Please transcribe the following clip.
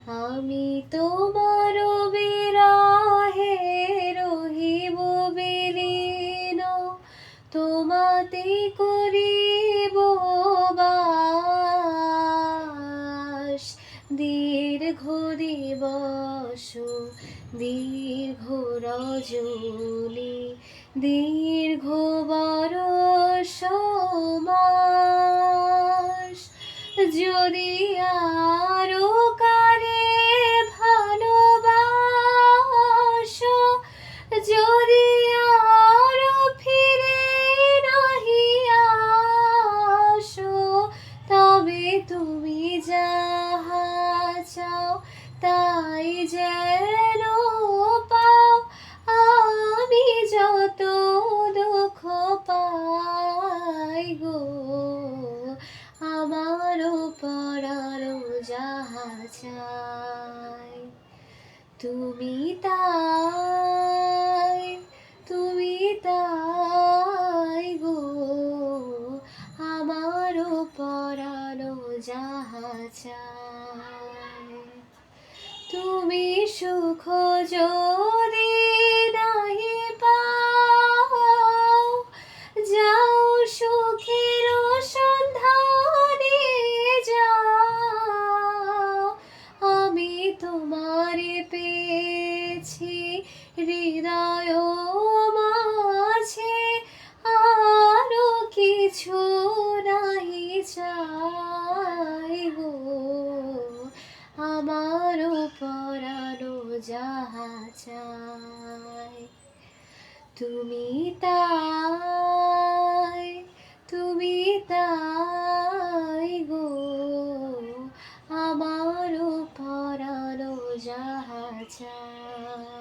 আমি তোমার বিরহে রহিব বিলীন, তোমাতে করিব বাস। দীর্ঘ দিবস দীর্ঘ রজনী দীর্ঘ বরষ মাস, যদি আরো কারে ভালোবাসো, যদি আরো ফিরে নাহি আসো, তবে তুমি যাহা চাও তাই যেন পাও। আমি যত দুঃখ পাই গো, আমারও পরারও যাহা চাই, তুমি তাই, তুমি তাই গো, আমারও পরারও যাহা চাই। তুমি সুখ যদি নাহি পাও, যাও সুখের সন্ধানে যাও। আমি তোমারে পেয়েছি হৃদয় মাঝে, আরো কিছু নাহি চাই গো, আমারও পরানো যাহা চাই, তুমি তাই, তুমি তাই গো, আমারও পরানো যাহা চাই।